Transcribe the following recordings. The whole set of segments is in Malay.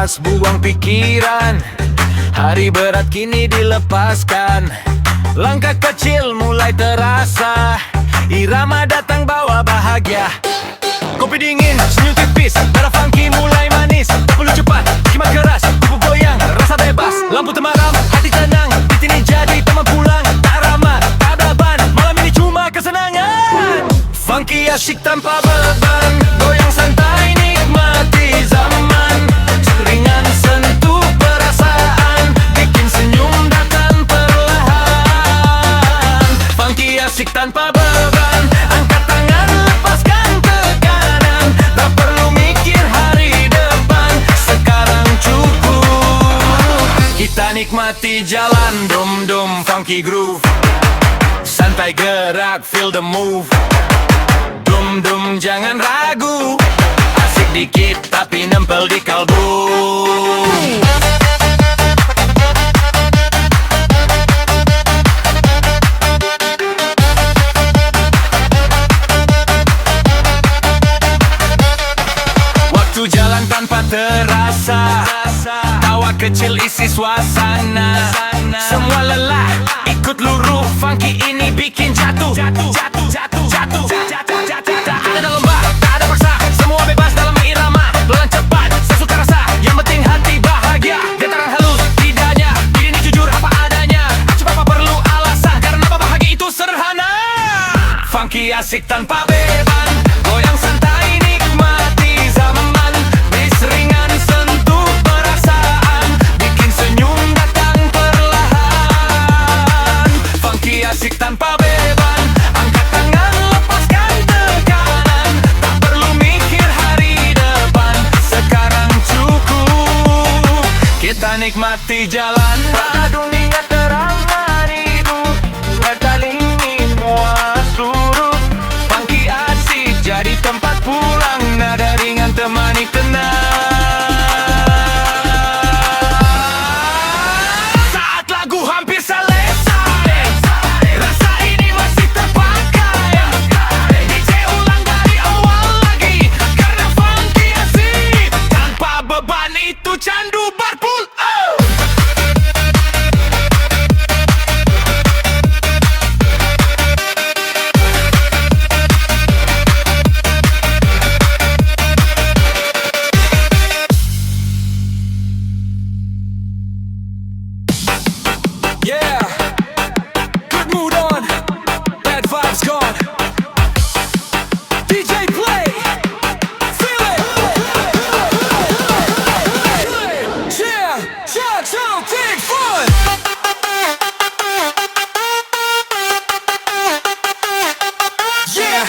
lepas, buang pikiran. Hari berat kini dilepaskan. Langkah kecil mulai terasa. Irama datang bawa bahagia. Kopi dingin, senyum tipis, darah funky mulai manis. Tak perlu cepat, kimat keras, tubuh goyang, rasa bebas. Lampu temaram, hati tenang, beat ini jadi teman pulang. Tak ramah, tak ada ban, malam ini cuma kesenangan. Funky asyik tanpa beban, goyang santai nikmati zaman. Ringan sentuh perasaan, bikin senyum datang perlahan. Funky asyik tanpa beban, angkat tangan lepaskan tekanan. Tak perlu mikir hari depan, sekarang cukup. Kita nikmati jalan, dum dum funky groove. Santai gerak, feel the move. Dum dum jangan ragu, asik dikit tapi nempel di kalbu. Waktu jalan tanpa terasa, tawa kecil isi suasana. Semua lelah, ikut luruh, funky ini bikin jatuh. Tak ada lomba, tak ada paksa, semua bebas dalam irama. Pelan cepat, sesuka rasa, yang penting hati bahagia. Getaran halus, lidahnya, diri ini jujur apa adanya. Coba apa perlu alasan, karena bahagia itu sederhana. Funky asik tanpa beban, goyang santai nikmati zaman. Bis ringan sentuh perasaan, bikin senyum datang perlahan. Funky asik tanpa beban, angkat tangan lepaskan tekanan. Tak perlu mikir hari depan, sekarang cukup. Kita nikmati jalan, pada dunia terang harimu. Kali ini semua surut, funky asik jadi tempat pulang. Nada ringan temani tenang. Saat lagu hampir selesai, rasa ini masih terpakai. DJ ulang dari awal lagi, karena funky asik tanpa beban itu candu barpul. Yeah, good mood on, bad vibes gone. DJ play, feel it. Yeah, big fun. Yeah.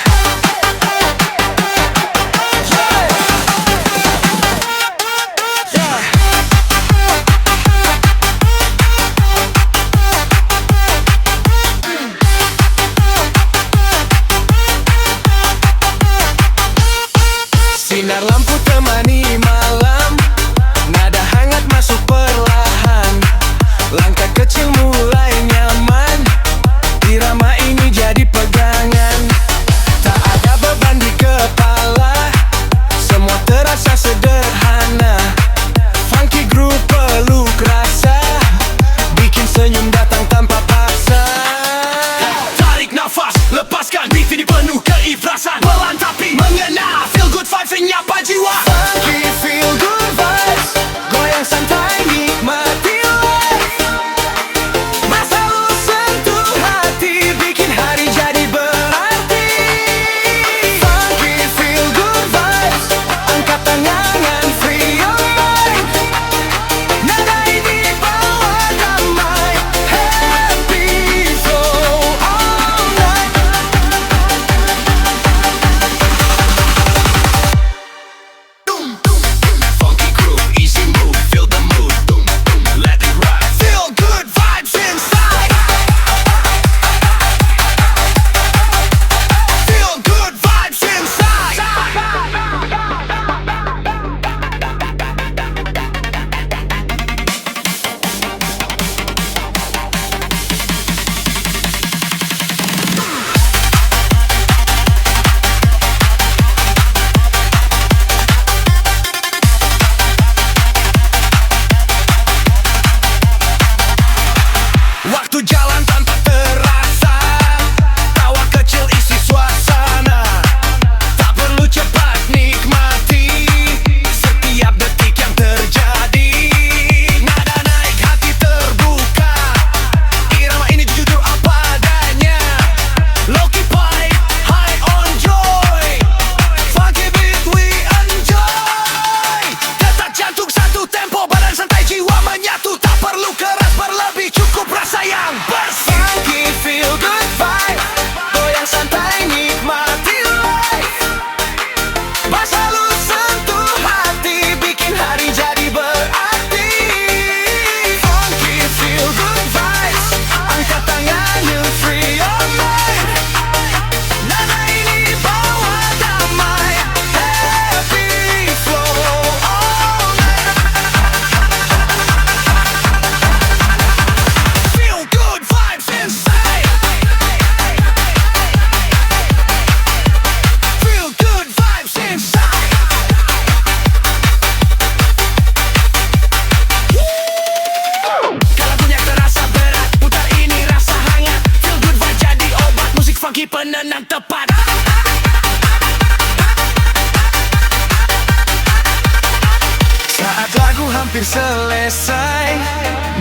hampir selesai,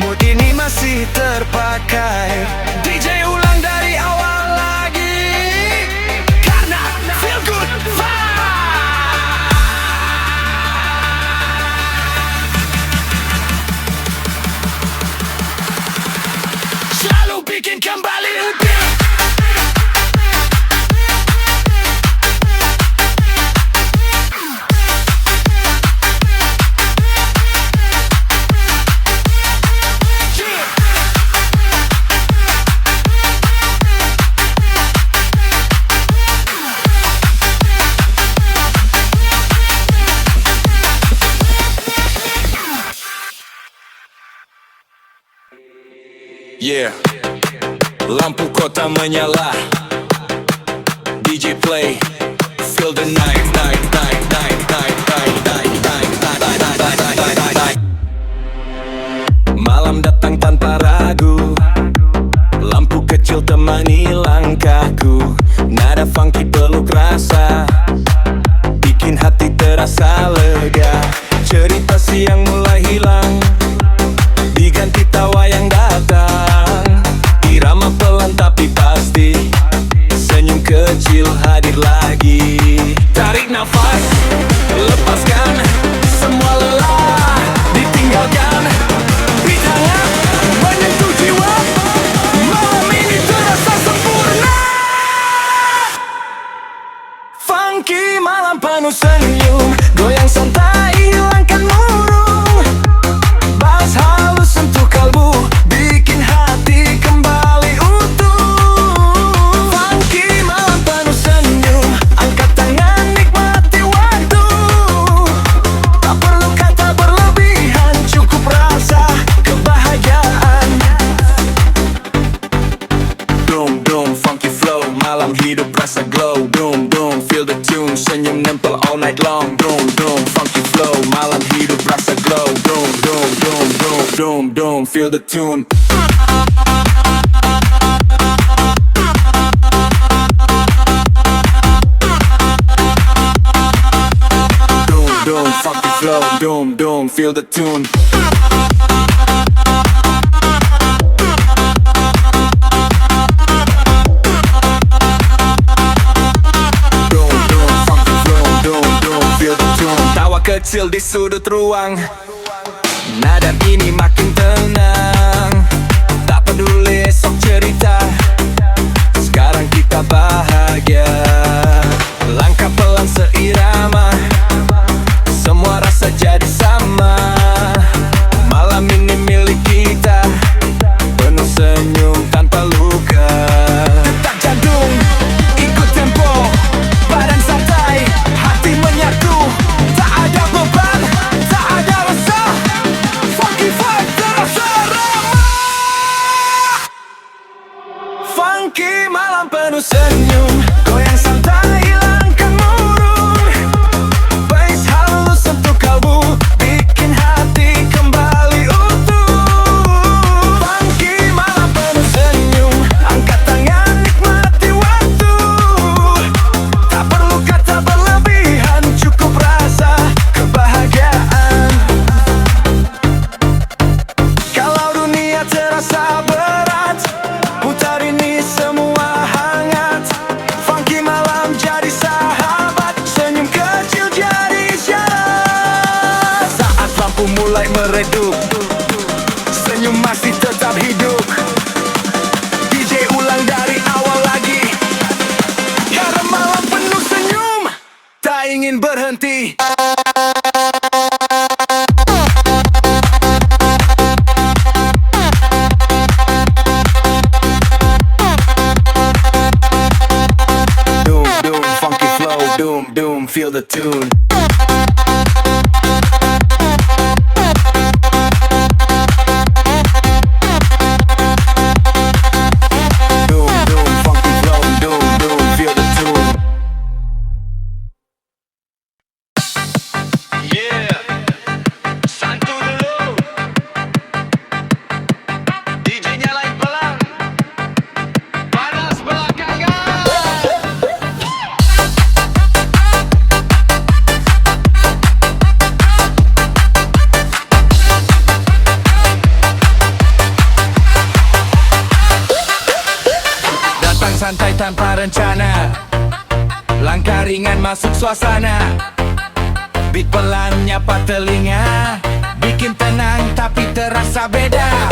mood ini masih terpakai. DJ ulang dari awal lagi, karena feel good vibe. Selalu bikin kembali lebih. Yeah, lampu kota menyala, DJ play, feel the night, night, night, night, night, night, night, night, night, night, night, night, night. Malam datang tanpa ragu, lampu kecil temani langkahku, nada funky peluk rasa, bikin hati terasa lega. Cerita siang mulai hilang, diganti tawa yang datang. Irama pelan tapi pasti, senyum kecil hadir lagi. Tarik nafas, lepaskan semua lelah, ditinggalkan di tangan menyentuh jiwa. Malam ini terasa sempurna. Funky malam penuh senyum, goyang santai hilangkan murung. Bass halus sentuh kalbu, bikin hati kembali utuh. Funky malam penuh senyum, angkat tangan nikmati waktu. Tak perlu kata berlebihan, cukup rasa kebahagiaan. Doom, doom, funky flow, malam hidup rasa glow. Doom, doom, feel the tune, senyum nempel all night long. Doom, doom, funky flow, malam hidup rasa glow. Doom, doom, doom, doom, doom, doom, feel the tune. Doom, doom, funky flow. Doom, doom, feel the tune. Doom, doom, funky flow. Doom, doom, feel the tune. Tawa kecil di sudut ruang, nada ini makin tenang. Tak peduli esok cerita, sekarang kita bahagia. Langkah pelan seirama, semua rasa jadi sama. Malam ini milik kita, penuh senyum tanpa luka. Detak jantung, ikut tempo, badan santai, hati menyatu. Tak ada beban, tak ada resah, funky vibe terasa ramah. Funky malam penuh senyum, goyang santai hilangkan murung. Bass halus sentuh kalbu, bikin hati kembali utuh. Funky malam penuh senyum, angkat tangan nikmati waktu. Tak perlu kata berlebihan, cukup rasa kebahagiaan. Kalau dunia terasa berat, putar ini semua hangat. Funky malam jadi sahabat, senyum kecil jadi isyarat. Saat lampu mulai meredup, senyum masih tetap hidup. DJ ulang dari awal lagi, karena malam penuh senyum, tak ingin berhenti. Doom, doom, funky flow. Doom, doom, feel the tune. Doom, doom, funky flow. Doom, doom, feel the tune. Yeah, santu dulu. DJ nyalain pelan, panas belakangan. santai tanpa rencana, langkah ringan masuk suasana. Beat pelan nyapa telinga, bikin tenang tapi terasa beda.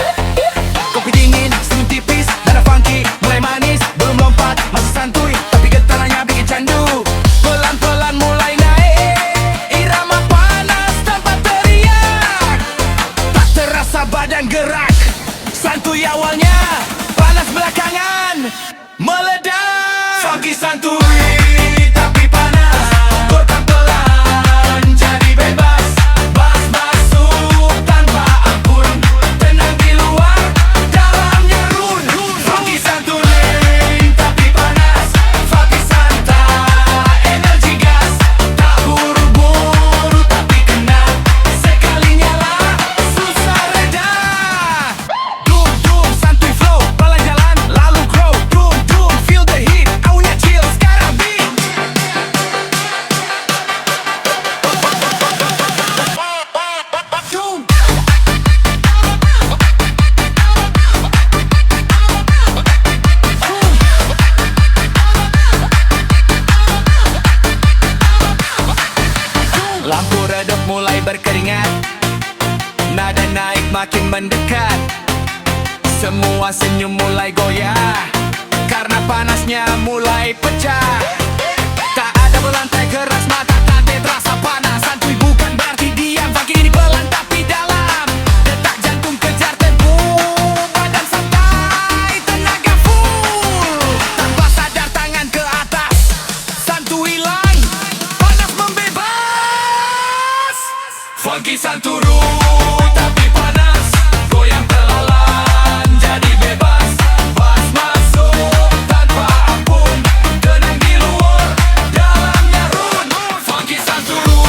Kopi dingin, senyum tipis, nada funky, mulai manis, belum lompat, masih santuy, tapi getarannya bikin candu. Pelan-pelan mulai naik, irama panas tanpa teriak, tak terasa badan gerak. Santuy awalnya, panas belakangan, meledak. Funky santuy, tapi panas, gotam pelan, jadi bebas. Bass masuk tanpa ampun, tenang di luar, dalamnya run. Funky santuy, tapi panas, funky santai, energi gas. Tak buru-buru tapi kena, sekali nyala, susah reda. Doom, doom, santuy flow, pelan jalan, lalu grow. Doom, doom, feel the heat, aunya chill, sekarang beat. Doom. Lampu redup mulai berkeringat, nada naik makin mendekat. Semua senyum mulai goyah, karena panasnya mulai pecah. Tak ada belantai keras, mata tak terasa panas. Santuy bukan berarti diam, funky ini pelan tapi dalam. Detak jantung kejar tempo, badan santai, tenaga full. Tanpa sadar tangan ke atas, santuy hilang, panas membebas. Funky santuru tapi panas, goyang pelan jadi bebas. Bass masuk tanpa ampun, tenang di luar, dalamnya run. Funky santuru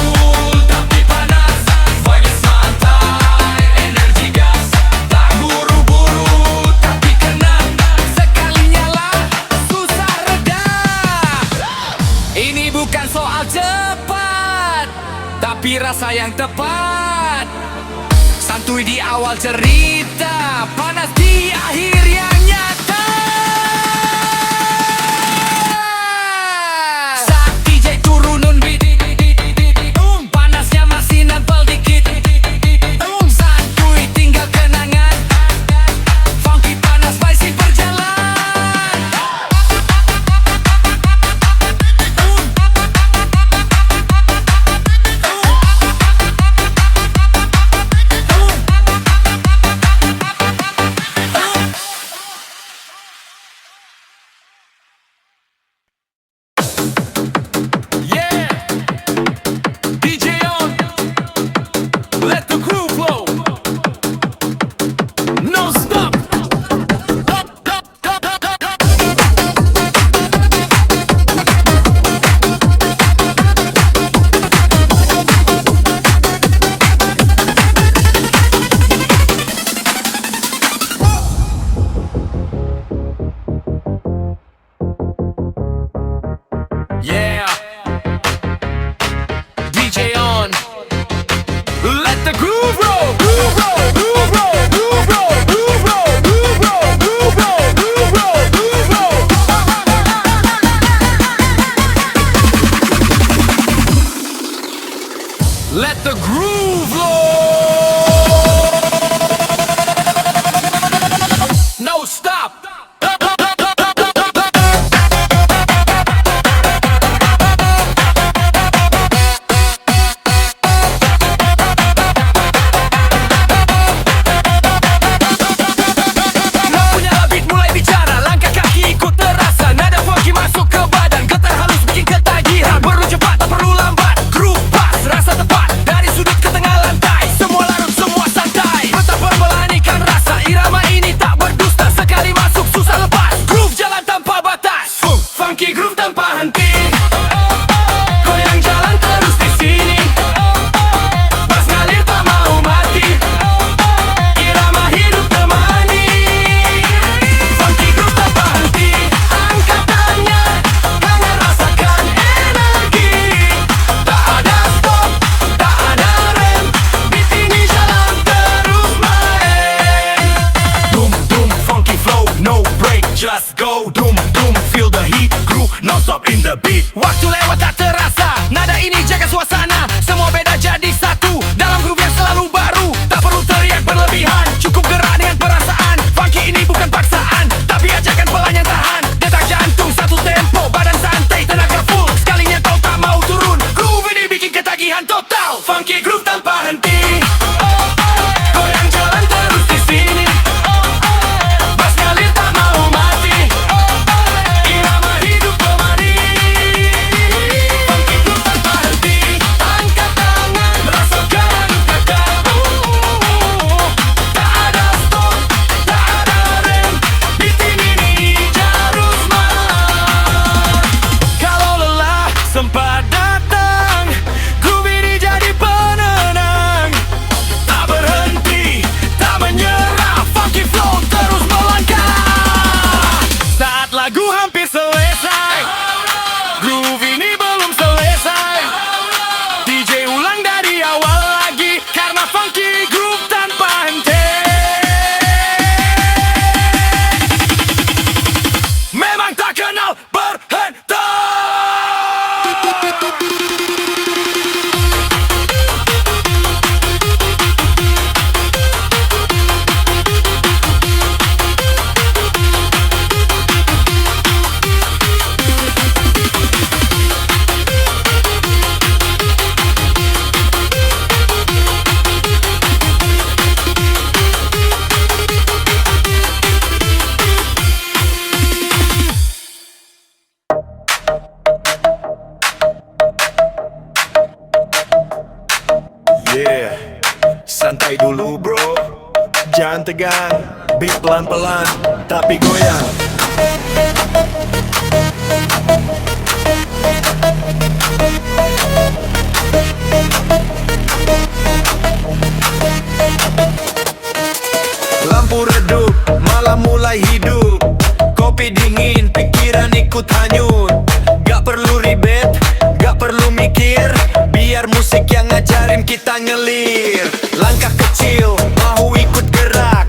tapi panas, vibes santai, energi gas. Tak buru-buru tapi kena, sekali nyala, susah reda. Ini bukan soal cepat, tapi rasa yang tepat. Santuy di awal cerita, panas di akhir yang nyata. Saat DJ turunin beat, panasnya masih nempel dikit. Santuy tinggal kenangan, funky panas spicy berjalan. Yeah, DJ on, let the groove flow, no stop. Yeah, DJ on, let the groove roll, groove roll, groove roll, groove roll, groove roll, groove roll, groove roll, groove roll, groove roll. Let the groove roll, no stop. Lampunya beat mulai bicara, langkah kaki ikut terasa. Nada funky masuk ke badan, getar halus bikin ketagihan. Perlu cepat, tak perlu lambat, groove pas, rasa tepat. Dari sudut ke tengah lantai, semua larut, semua santai. Betapa melanikan rasa, irama ini tak berdusta. Sekali masuk susah lepas, groove jalan tanpa batas. Funky groove tanpa henti, goyang jalan terus di sini. Bass ngalir tak mau mati, irama hidup temani. Funky groove tanpa henti, angkat tangan, tangan rasakan energi. Tak ada stop, tak ada rem, beat ini jalan terus main. Doom, doom, funky flow, no break, just go. Doom, doom, feel stop in the beat. Waktu lewat tak terasa, nada ini jaga suasana. Semua beda jadi satu, dalam groove yang selalu baru. Tak perlu teriak berlebihan, cukup gerak dengan perasaan. Funky ini bukan paksaan, tapi ajakan pelan yang tahan. Detak jantung satu tempo, badan santai, tenaga full. Sekalinya kau tak mau turun, groove ini bikin ketagihan total. Funky groove tanpa henti, goyang jalan terus di sini. Bass ngalir tak mau mati, irama hidup kemari. Funky groove tanpa henti, angkat tangan, rasakan kata. Tak ada stop, tak ada rem, beat ini jarus mar. Kalau lelah sempat datang, groove ini jadi penenang. Tak berhenti, tak menyerah, funky flow terus melangkah. Saat lagu hampir selesai, groove ini belum selesai. DJ ulang dari awal lagi, karena funky groove tanpa henti. Memang tak kenal berhenti. Yeah, santai dulu bro, jangan tegang, beat pelan-pelan, tapi goyang. Lampu redup, malam mulai hidup. Kopi dingin, pikiran ikut hanyut. Gak perlu ribet, gak perlu mikir. Biar musik yang ngajarin kita ngelir. Langkah kecil, mau ikut gerak.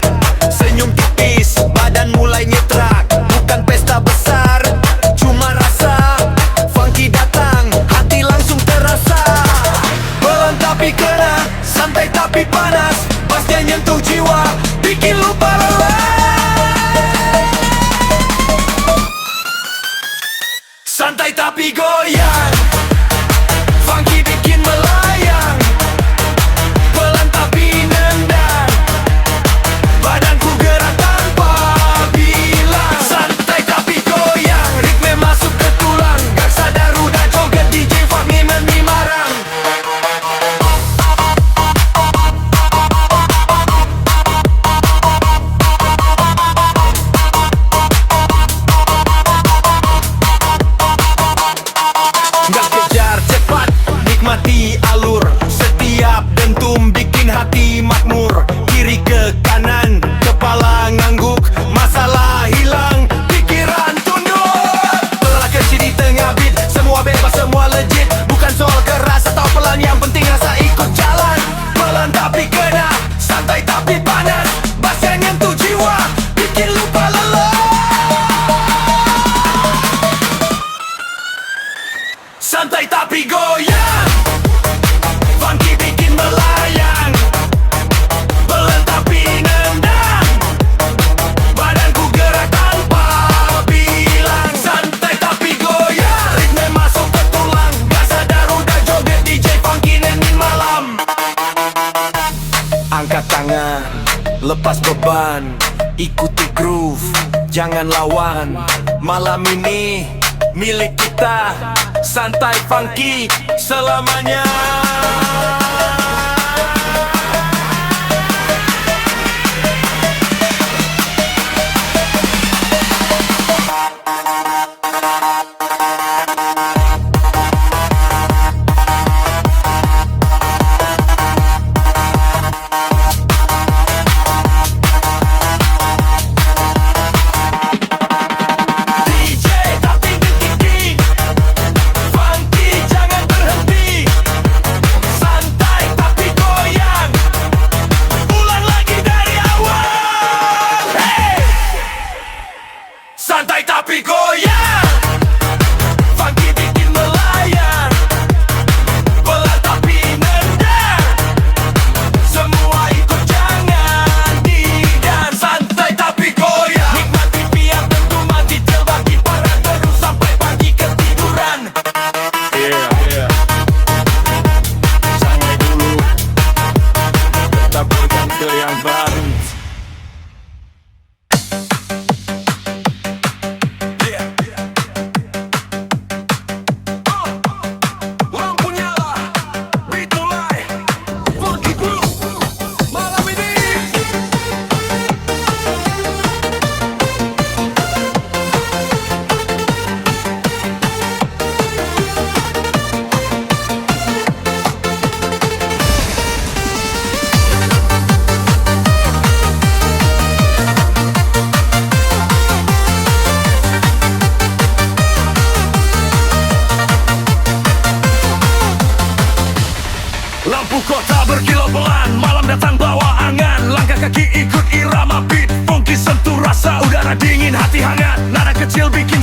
Senyum tipis, badan mulai nyetrak. Bukan pesta besar, cuma rasa. Funky datang, hati langsung terasa. Pelan tapi kena, santai tapi panas. Bassnya nyentuh jiwa, bikin lupa lelah. Santai tapi goyang, funky bikin melayang. Pelan tapi nendang, badanku gerak tanpa bilang. Santai tapi goyang, ritme masuk ke tulang. Gak sadar udah joget DJ Fahmi Marang. Gak kejar cepat, nikmati alur. Setiap dentum bikin hati makmur. Kiri ke kanan, kepala ngangguk. Masalah hilang, pikiran tunduk. Perlahan di tengah beat, semua bebas, semua legit. Bukan soal keras atau pelan, yang penting rasa ikut jalan. Pelan tapi kena, santai tapi panas. Bass yang nyentuh jiwa, bikin lupa lelah. Santai tapi goyang, funky bikin melayang. Pelan tapi nendang, badanku gerak tanpa bilang. Santai tapi goyang, ritme masuk ke tulang. Gak sadar udah joget DJ Funky Nenin malam. Angkat tangan, lepas beban. Ikuti groove, jangan lawan. Malam ini milik kita, santai funky selamanya. DJ tapi bikin funky jangan berhenti. Santai tapi goyang, ulang lagi dari awal. Hey! Santai tapi goyang,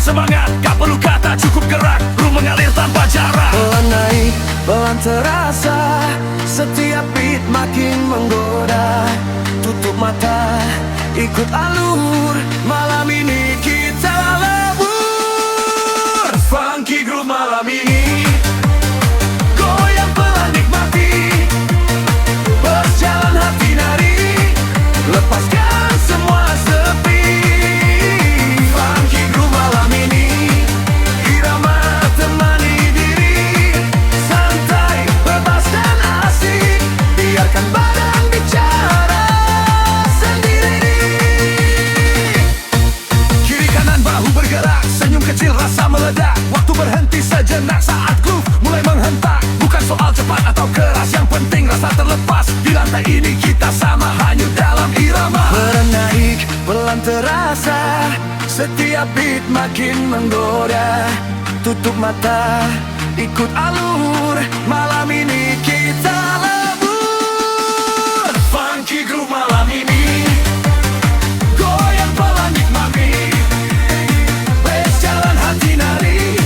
semangat, gak perlu kata, cukup gerak, ru mengalir tanpa jarak. Pelan naik, pelan terasa, setiap beat makin menggoda. Tutup mata, ikut alur, malam ini kita lebur. Funky groove malam ini, goyang pelan nikmati, berjalan hati nari, lepaskan semua sepi. Funky groove malam ini, irama temani diri, santai, bebas dan asik, biarkan badan bicara sendiri. Kiri kanan bahu bergerak, senyum kecil rasa meledak, waktu berhenti sejenak saat groove mulai menghentak. Bukan soal cepat atau keras, yang penting rasa terlepas. Di lantai ini kita sama, hanyut dalam irama. Pelan naik, pelan terasa, setiap beat makin menggoda. Tutup mata, ikut alur, malam ini kita lebur. Funky groove malam ini, goyang pelan nikmati, berjalan hati nari,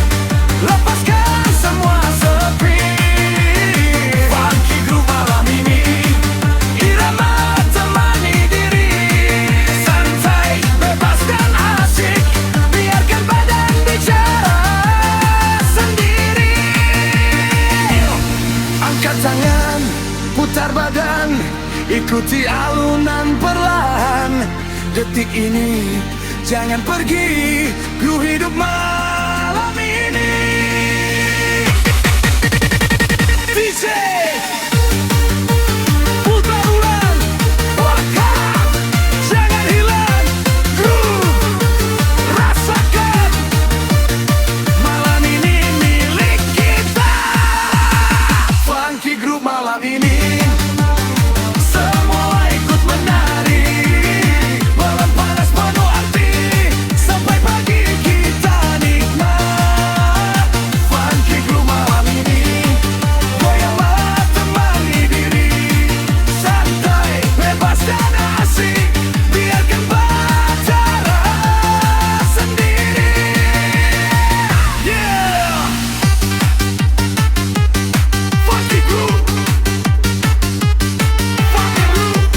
lepaskan semua sepi. Funky groove malam ini, irama temani diri, santai, bebas dan asik, biarkan badan bicara sendiri. Angkat tangan, putar badan, ikuti alunan perlahan. Detik ini, jangan pergi, ku hidup malam ini. DJ putar ulang, wakam, jangan hilang, groove, rasakan, malam ini milik kita. Funky groove malam ini, Semua ikut menari, malam panas penuh arti, sampai pagi kita nikmat. Funky groove malam ini, goyanglah temani diri, santai, bebas dan asik, biarkan bicara sendiri. Yeah, funky groove, funky groove,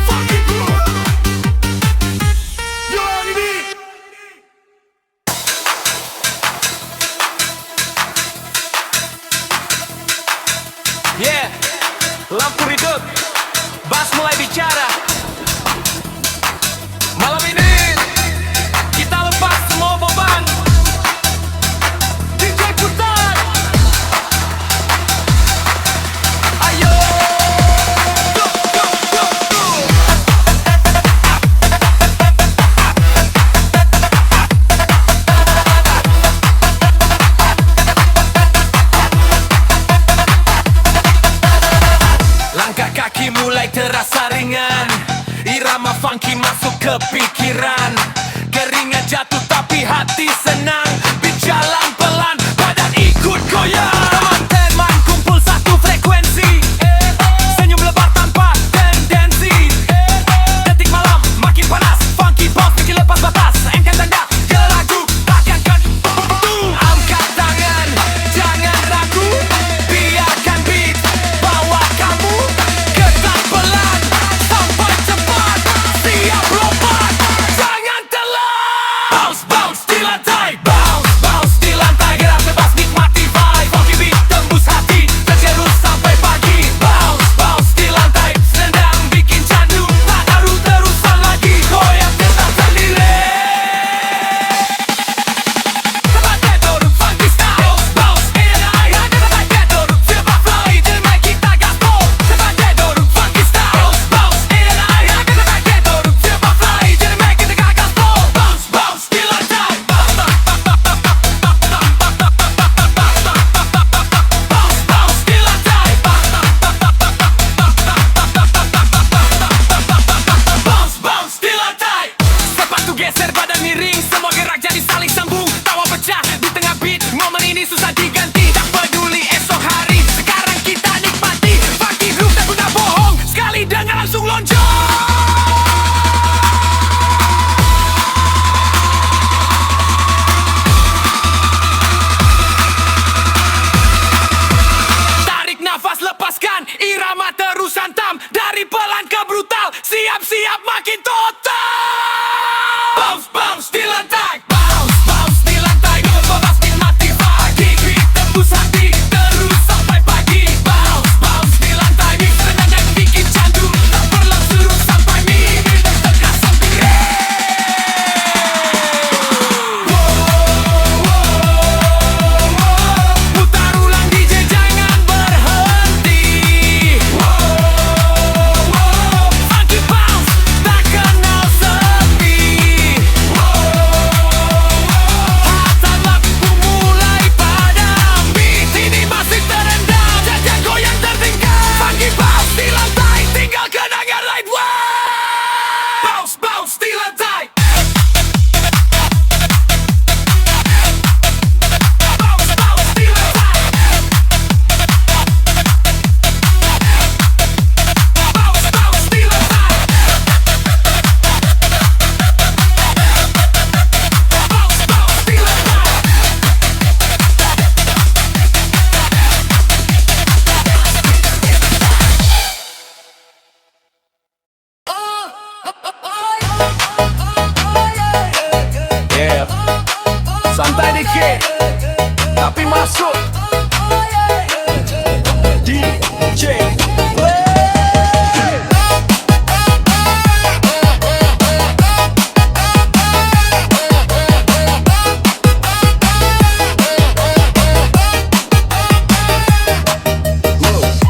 funky groove. You're ini. Yeah, lampu redup, bass mulai bicara. Malam ini kita lepas semua beban. DJ putar, ayo. Go, go, go, go. Langkah kaki mulai terasa ringan, irama funky masuk ke pikiran. Keringat jatuh tapi hati senang, berjalan pelan, badan ikut goyang. Teman-teman kumpul satu frekuensi, senyum lebar tanpa tendensi. Detik malam makin panas, funky boss bikin lepas batas. Engkau tanda ke lagu, takkan kan. Angkat tangan, jangan ragu, biarkan beat bawa kamu. Ketat pelan, sampai cepat, siap lompat, jangan telat. Bounce, bounce di lantai, bounce, bounce di lantai. Santai dikit, tapi masuk. DJ Play.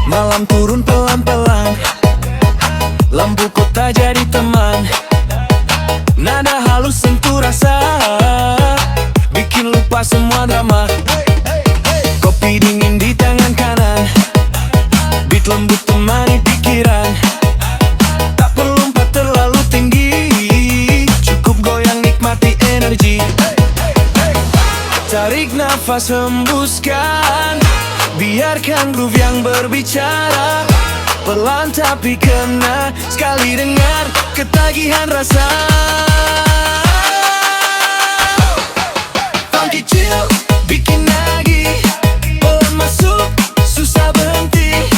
Malam turun pelan-pelan, lampu kota jadi teman. Nada halus sentuh rasa, bikin lupa semua drama. Kopi dingin di tangan kanan, beat lembut temani pikiran. Tak perlu lompat terlalu tinggi, cukup goyang nikmati energi. Tarik nafas hembuskan, biarkan groove yang berbicara. Pelan tapi kena, sekali dengar ketagihan rasa. Funky chill, bikin nagih. Pelan masuk, susah berhenti.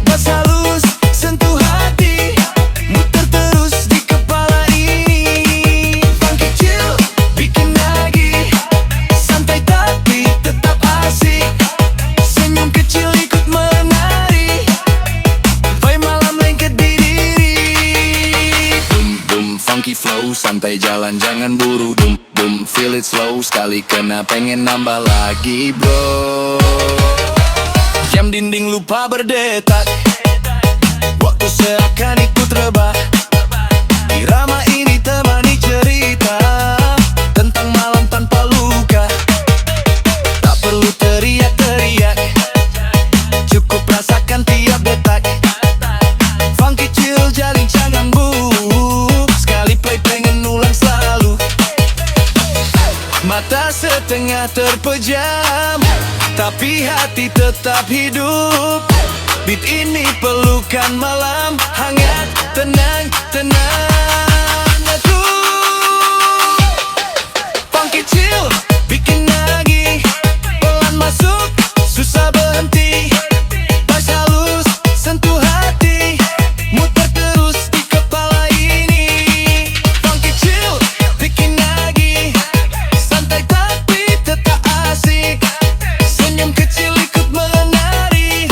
Bass halus, sentuh hati. Muter terus di kepala ini. Funky chill, bikin nagih. Santai tapi tetap asik. Senyum kecil ikut menari. Vibe malam lengket di diri. Boom boom funky flow, santai jalan jangan buru. Boom boom feel it slow, sekali kena pengen nambah lagi bro. Jam dinding lupa berdetak, waktu seakan ikut rebah. Irama ini temani cerita tentang malam tanpa luka. Tak perlu teriak-teriak, cukup rasakan tiap detak. Funky chill jalin jangan buk, sekali play pengen ulang selalu. Mata setengah terpejam, tapi hati tetap hidup. Beat ini pelukan malam, hangat, tenang, tenang. Aku funky chill, bikin nagih. Pelan masuk, susah berhenti. Bass halus, sentuh hati. Muter terus di kepala ini. Funky chill, bikin nagih. Santai tapi tetap asik. Senyum kecil ikut menari.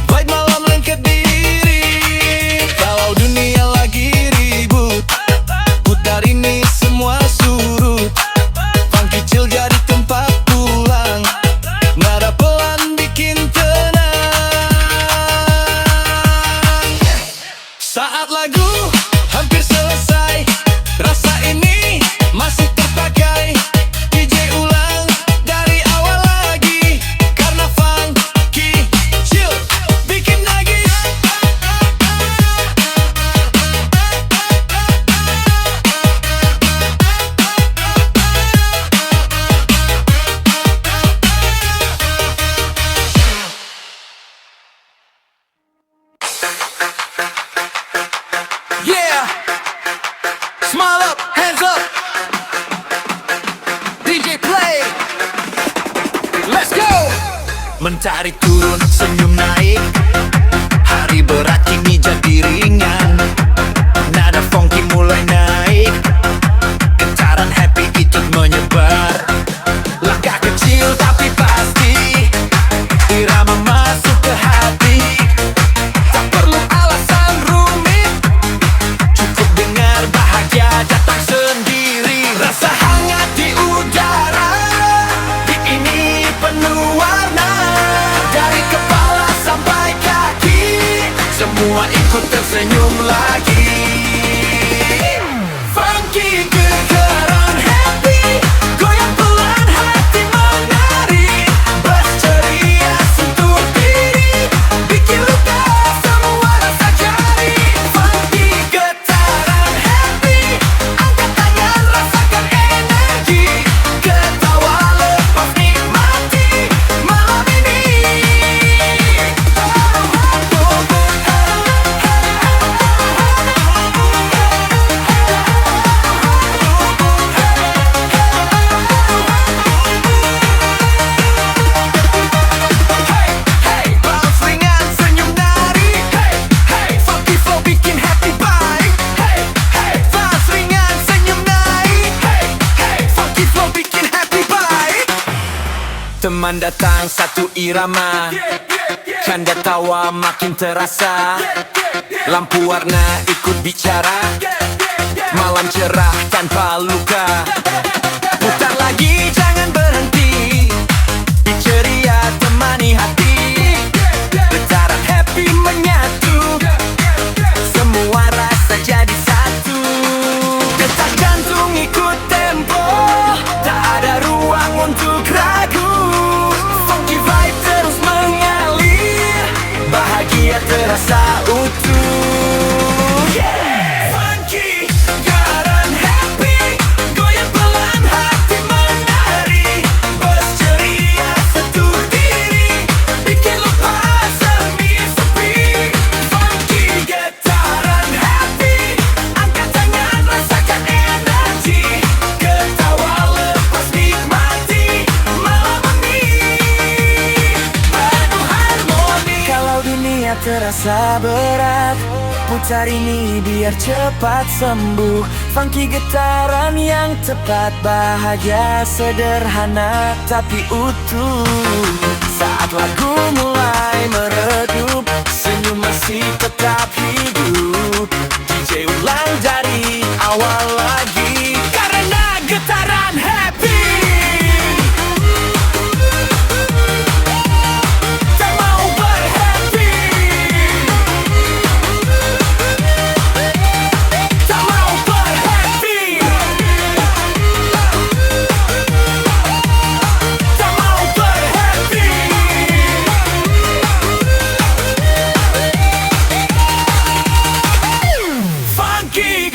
Vibe malam lengket diri. Kalau dunia lagi ribut, putar ini semua surut. Funky chill jadi tempat pulang. Nada pelan bikin tenang. Saat lagu hampir selesai, rasa ini masih terpakai. DJ ulang dari awal lagi, karena funky chill bikin nagih. Yeah, smile up, hands up. DJ Play. Let's go. Mentari turun, senyum naik. Hari berat kini jadi ringan. Nada funky mulai naik. Getaran happy ikut menyebar. Langkah kecil tapi pasti. Irama masuk ke hati. Tak perlu alasan rumit, cukup dengar bahagia datang sendiri. Rasa hangat di udara, beat ini penuh warna. Dari kepala sampai teman datang satu irama, canda tawa makin terasa, lampu warna ikut bicara, malam cerah tanpa luka. Putar lagi jangan berhenti, ceria temani hati, getaran happy menyatu, semua rasa jadi satu. Detak jantung ikut tempo, tak ada ruang untuk ragu. Funky vibe terus mengalir, bahagia terasa utuh. Funky, getaran happy, goyang pelan hati menari, bus ceria satu diri, bikin lupa semi sepi. Funky, getaran happy, angkat tangan rasakan energi, ketawa lepas nikmati malam ini penuh harmoni. Kalau dunia terasa berat, putar ini biar cepat sembuh. Funky getaran yang tepat, bahagia sederhana tapi utuh. Saat lagu mulai meredup, senyum masih tetap hidup. DJ ulang dari awal lagi, karena getaran happy. Tak mau berhappy, tak mau berhappy, tak mau berhappy. Funky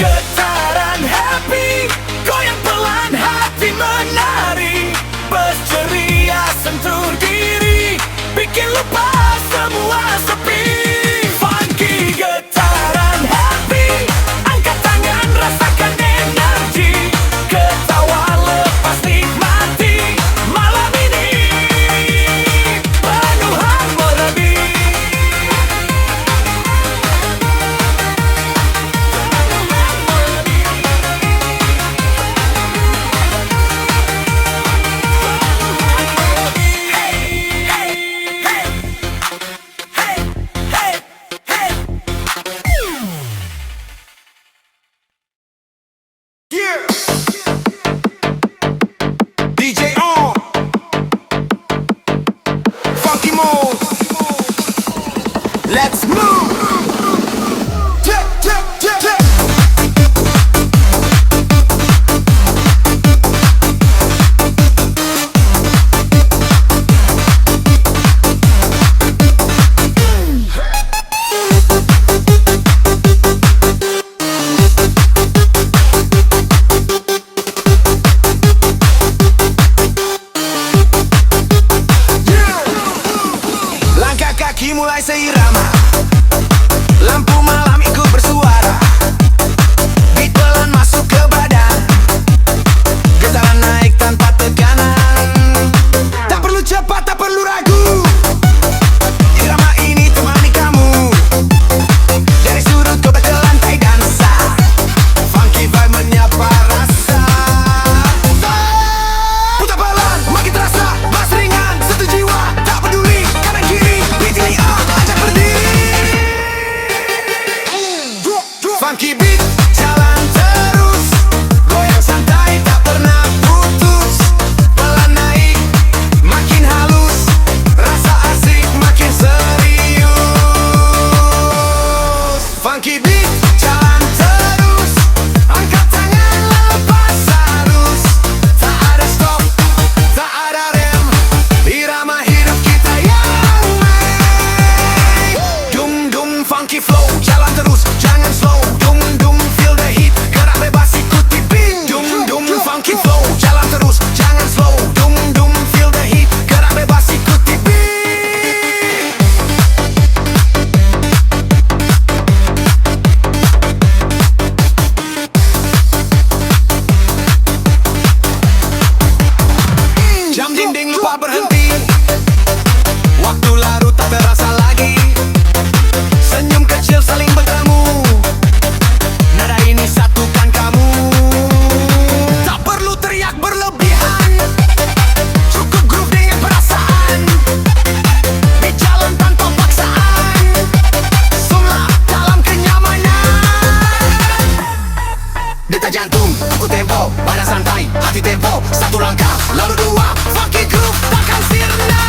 detak jantung, aku tempo, badan santai, hati tempo, satu langkah, lalu dua, funky groove takkan sirna.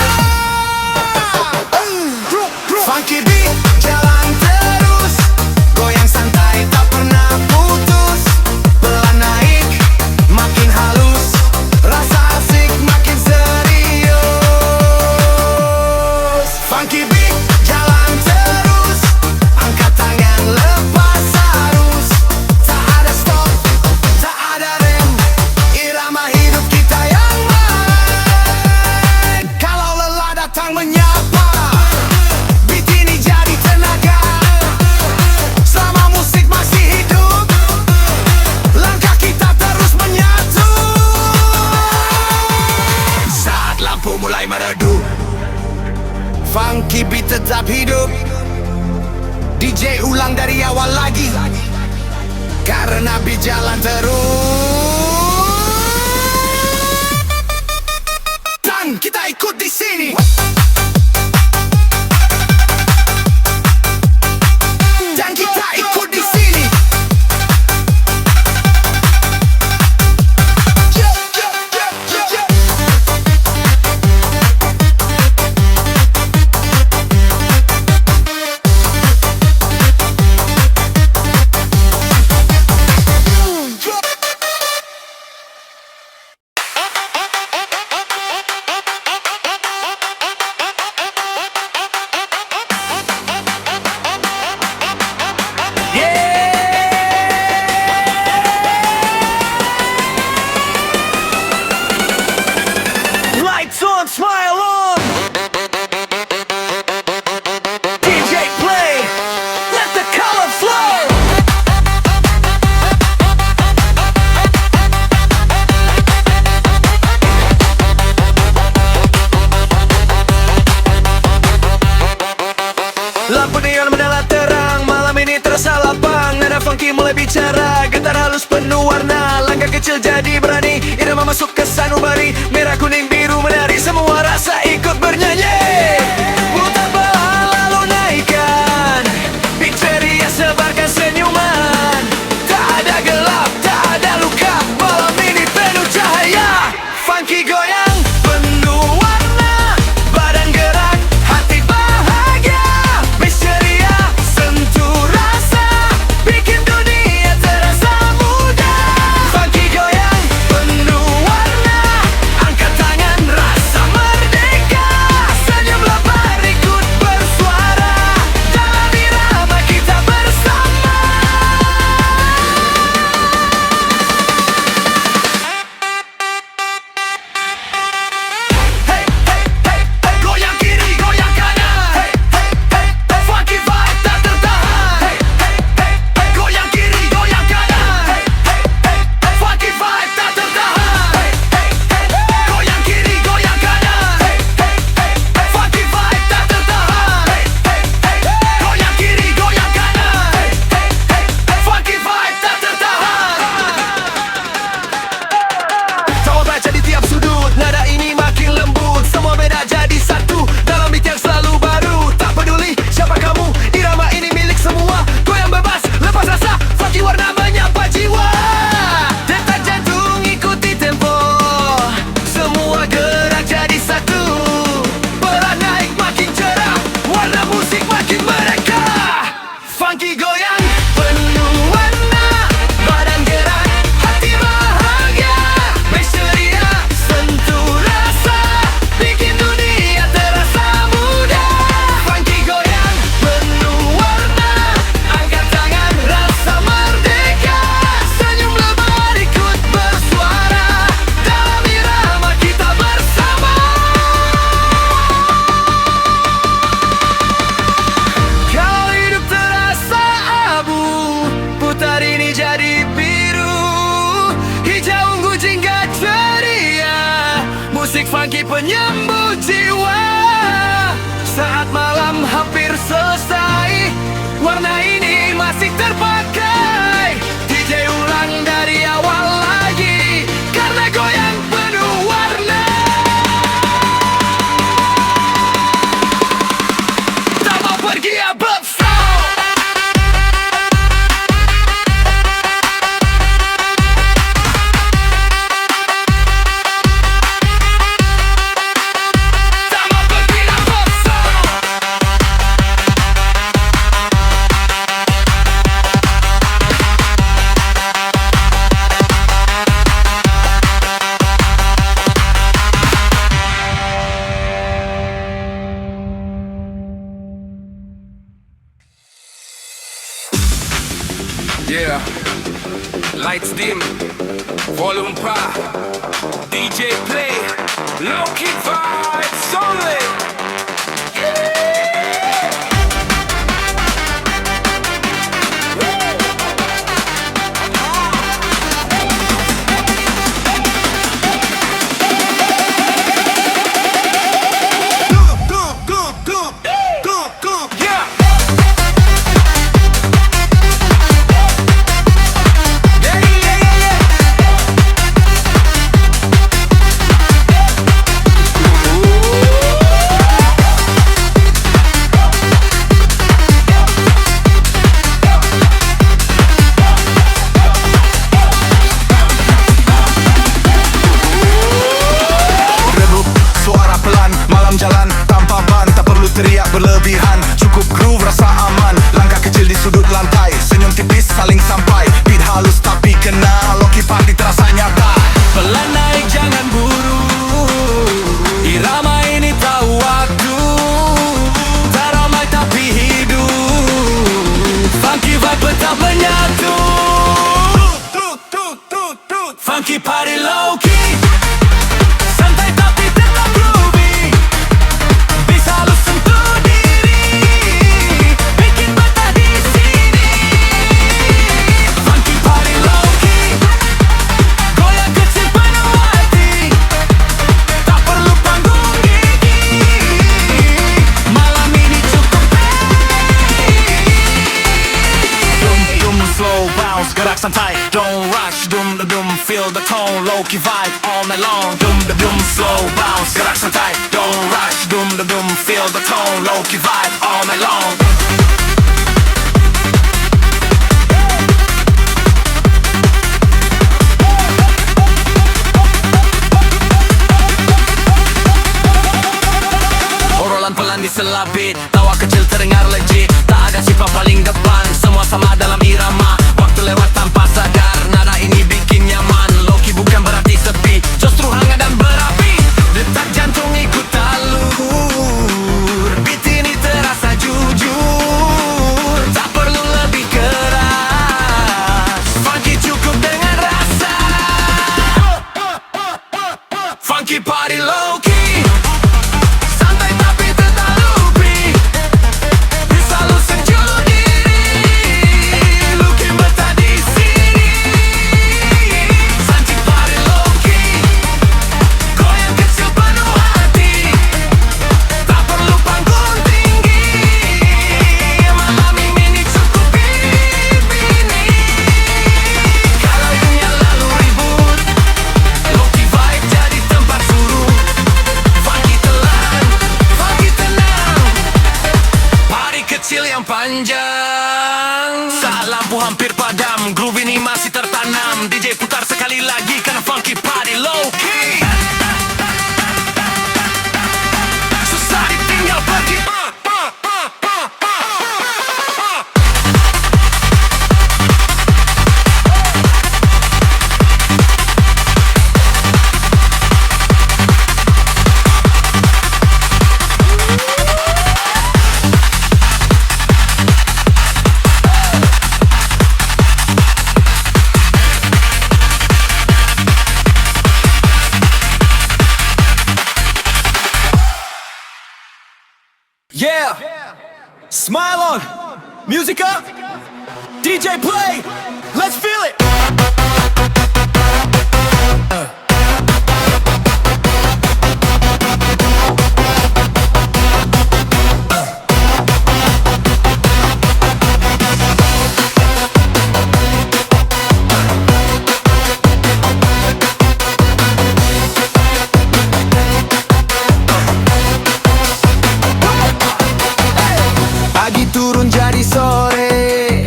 Funky beat, jalan terus, goyang santai, tak pernah putus. Pelan naik, makin halus, rasa asik makin serius. Funky beat, jalan terus, angkat tangan, lepas arus. Tak ada stop, tak ada rem, irama hidup kita yang main. Kalau lelah datang menyapa, beat ini jadi tenaga. Selama musik masih hidup, langkah kita terus menyatu. Saat lampu mulai meredup, funky beat tetap hidup. DJ ulang dari awal lagi, karena beat jalan terus. Dan kita ikut di sini. Dan kita ikut di sini. Lights on, smile on. DJ play, let the color flow. Lampu neon menyala terang, malam ini terasa lapang. Nada funky mulai bicara, getar halus penuh warna. Langkah kecil jadi berani, irama masuk ke sanubari. Merah kuning biru menari, semua rasa ikut bernyanyi. Putar pelan lalu naikkan, beat ceria sebarkan senyuman. Tak ada gelap, tak ada luka, malam ini penuh cahaya. Funky goyang, penuh warna, badan gerak, hati bahagia. Bass ceria, sentuh rasa, bikin dunia terasa mudah. Funky goyang, penuh warna, angkat tangan, rasa merdeka. Senyum lebar ikut bersuara, dalam irama kita bersama. Hey, hey, hey, hey, goyang kiri, goyang kanan. Hey, hey, hey, hey, funky vibe tak tertahan. Hey, hey, hey, hey, goyang kiri, goyang kanan. Hey, hey, hey, hey, funky vibe tak tertahan. Hey, hey, hey, goyang kiri, goyang kanan. Hey, hey, hey, hey, funky vibe tak tertahan. Hey, hey, hey, goyang kiri, goyang kanan. Hey, hey, hey, funky vibe tak tertahan. Tawa baca di tiap sudut, nada ini makin lembut. Semua beda jadi satu, dalam beat yang selalu baru. Tak peduli siapa kamu, irama ini milik semua. Goyang bebas, lepas rasa, funky warna menyapa jiwa. Detak jantung ikuti tempo, semua gerak jadi satu. Pelan naik makin cerah, warna musik makin mereka. Funky goyang, penuh warna, badan gerak, hati bahagia. Bass ceria, sentuh rasa, bikin dunia terasa mudah. Funky goyang, penuh warna, angkat tangan, rasa merdeka. Senyum lebar ikut bersuara, dalam irama kita bersama. Kalau hidup terasa abu, putar ini jadi biru. Hijau ungu jingga ceria, musik funky penyembuh jiwa. Saat malam hampir selesai, warna ini masih terpakai. DJ ulang dari awal lagi, karena goyang penuh warna. Tak mau pergi above flow. Yeah, lights dim, volume pa, DJ play, low key vibes only. Jalan tanpa ban, tak perlu teriak berlebihan. Cukup groove, rasa aman. Langkah kecil di sudut lantai, senyum tipis saling sampai. Beat halus tapi kena, Loki party terasa nyata. Pelan naik jangan buru, irama ini tahu waktu. Tak ramai tapi hidup, funky vibe tetap menyatu. Funky party low key, santai tapi tetap groovy. Bisa lu sentuh diri, bikin betah di sini. Funky party low key, goyang kecil penuh hati. Tak perlu panggung gigi, malam ini cukup dum dum slow bounce, gerak santai, don't rush. Dum dum feel the tone, low key vibe all night long. Dum dum slow bounce, gerak santai, don't rush. Dum dum feel the tone, low key vibe all night long. Obrolan pelan diselapit, tawa kecil terdengar legit. Tak ada siapa paling depan, semua sama dalam irama. Waktu lewat tanpa sadar, nada ini bikin nyaman. Loki bukan berarti sepi, justru hangat dan berapi. Detak jantung ikut alur, beat ini terasa jujur. Tak perlu lebih keras, funky cukup dengan rasa. Funky party low key, santai tapi tetap lupi. Bisa lu sentuh diri, looking betah di sini. Funky party low key, goyang kecil penuh hati. Tak perlu panggung tinggi, malam ini cukup ini. Kalau dunia lalu ribut, Loki vibe jadi tempat suruh. Funky telan, funky tenang, party kecil yang panjang. Saat lampu hampir padam, groove ini masih tertanam. DJ putar sekali lagi karena funky party low key. Susah ditinggal pergi. Yeah, smile on, music up, DJ play, let's feel it. Pagi turun jadi sore,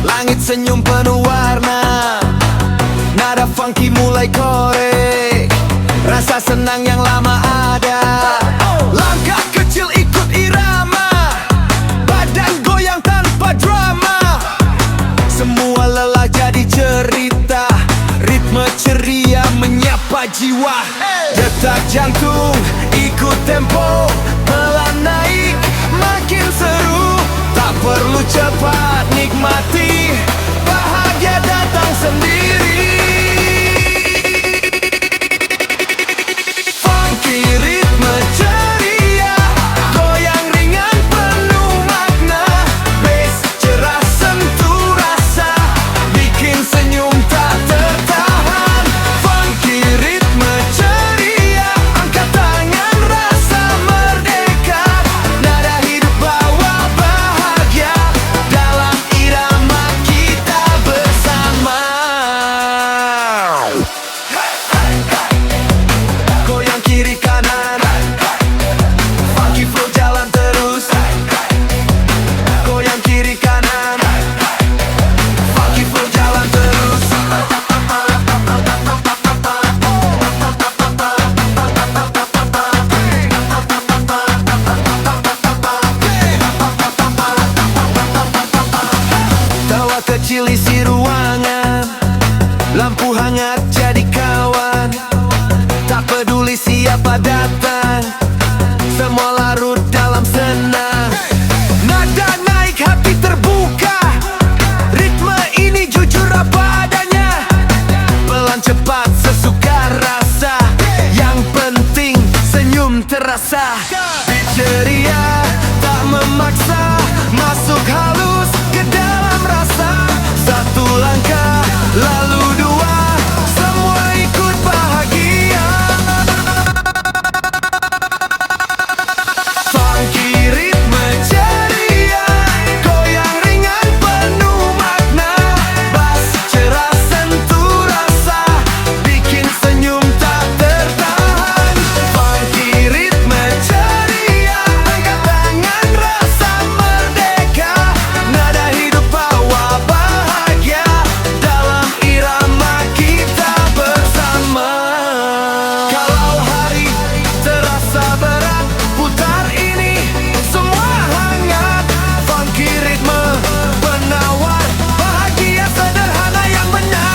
langit senyum penuh warna. Nada funky mulai korek, rasa senang yang lama ada. Langkah kecil ikut irama, badan goyang tanpa drama. Semua lelah jadi cerita, ritme ceria menyapa jiwa. Detak jantung ikut tempo, pelan naik makin seru. Tak perlu cepat, nikmati bahagia. senang sendiri. Funky ritme ceria, goyang ringan penuh makna, bass cerah sentuh rasa, bikin senyum tak tertahan. Funky ritme ceria, angkat tangan rasa merdeka, nada hidup bawa bahagia, dalam irama kita bersama. Goyang kiri kanan, funky flow jalan terus. Goyang kiri kanan, funky flow jalan terus. Tawa kecil isi ruangan, lampu hangat jadi kawan. Tak peduli siapa datang, semua larut dalam senang. Nada naik, hati terbuka, ritme ini jujur apa adanya. Pelan cepat sesuka rasa, yang penting senyum terasa. Beat ceria, tak memaksa, masuk halus ke dalam rasa. Satu langkah, lalu dua, semua ikut bahagia. Funky ritme ceria, goyang ringan penuh makna, bass cerah sentuh rasa, bikin senyum tak tertahan. Funky ritme ceria, angkat tangan rasa merdeka, nada hidup bawa bahagia, dalam irama kita bersama. Kalau hari terasa berat, putar ini semua hangat. Funky ritme penawar bahagia sederhana yang benar.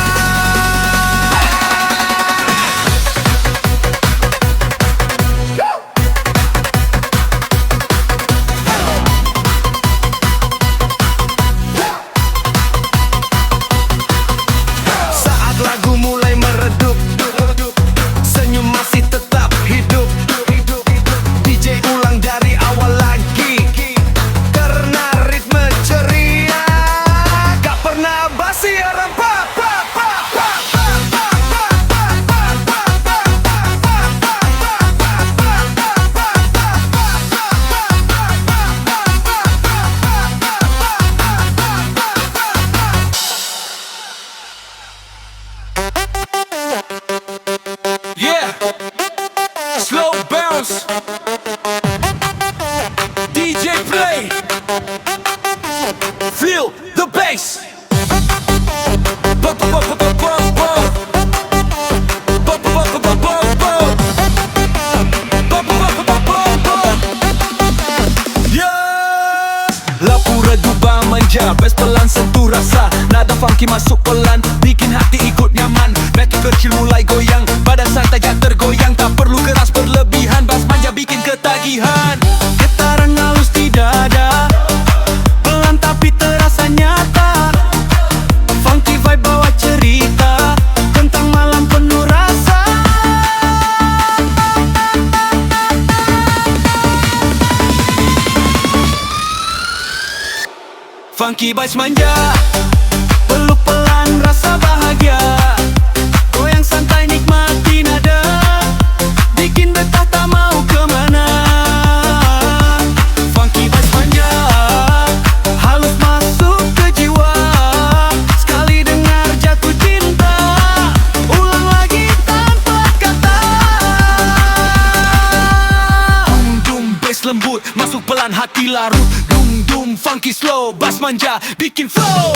Saat lagu mulai meredup, senyum masih tetap hidup. DJ ulang dari awal lagi, karena ritme ceria gak pernah basi. Orang Yeah, slow bounce. DJ play. Feel the bass. Bum, bum, bum, bum, bum, bum. Bum, bum, bum, bum, bum, bum. Bum, bum, bum, bum, bum, bum. Yeah. Lampu redup manja, bass pelan sentuh rasa, nada funky masuk pelan, bikin hati ikut nyaman. Back kecil mulai goyang, badan santai gak tergoyang, tak perlu keras berlebihan, bass manja bikin ketagihan. getaran halus di dada, pelan tapi terasa nyata. Funky vibe bawa cerita tentang malam penuh rasa. Funky bass manja, peluk pelan rasa bahagia, goyang santai nikmati nada, bikin betah tak mau kemana. Funky bass manja, halus masuk ke jiwa, sekali dengar jatuh cinta, ulang lagi tanpa kata. Dum dum bass lembut, masuk pelan hati larut. Dum dum funky slow, bass manja bikin flow.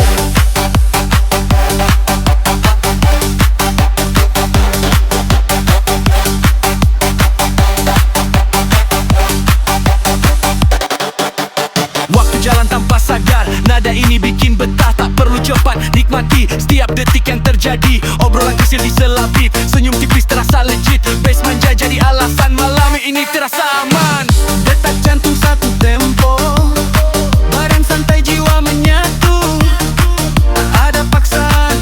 Waktu jalan tanpa sadar, nada ini bikin betah, tak perlu cepat, nikmati setiap detik yang terjadi. Obrolan kecil diselapit, senyum tipis terasa legit. Bass manja jadi alasan malam ini terasa aman. Detak jantung satu tempo, badan santai jiwa menyatu, tak ada paksaan,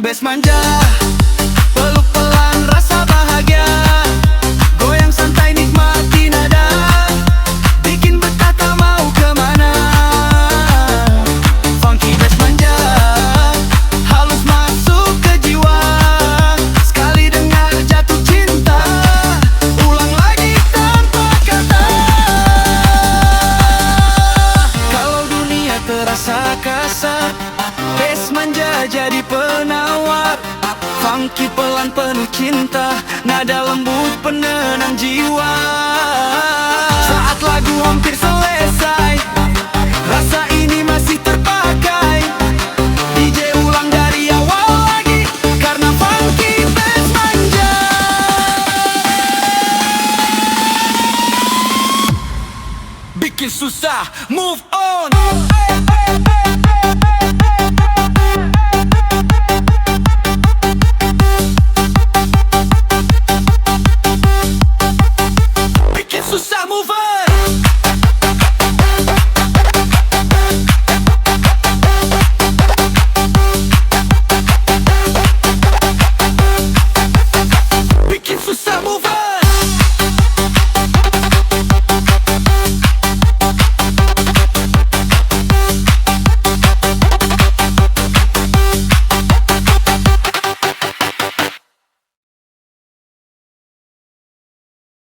bass manja, peluk pelan rasa bahagia, goyang santai nikmati nada, bikin betah tak mau kemana. Funky bass manja, halus masuk ke jiwa, sekali dengar jatuh cinta, ulang lagi tanpa kata. Kalau dunia terasa kasar, bass manja jadi penawar. Funky pelan penuh cinta, nada lembut penenang jiwa. Saat lagu hampir selesai, rasa ini masih terpakai. DJ ulang dari awal lagi, karena funky bass manja. Bikin susah, move on.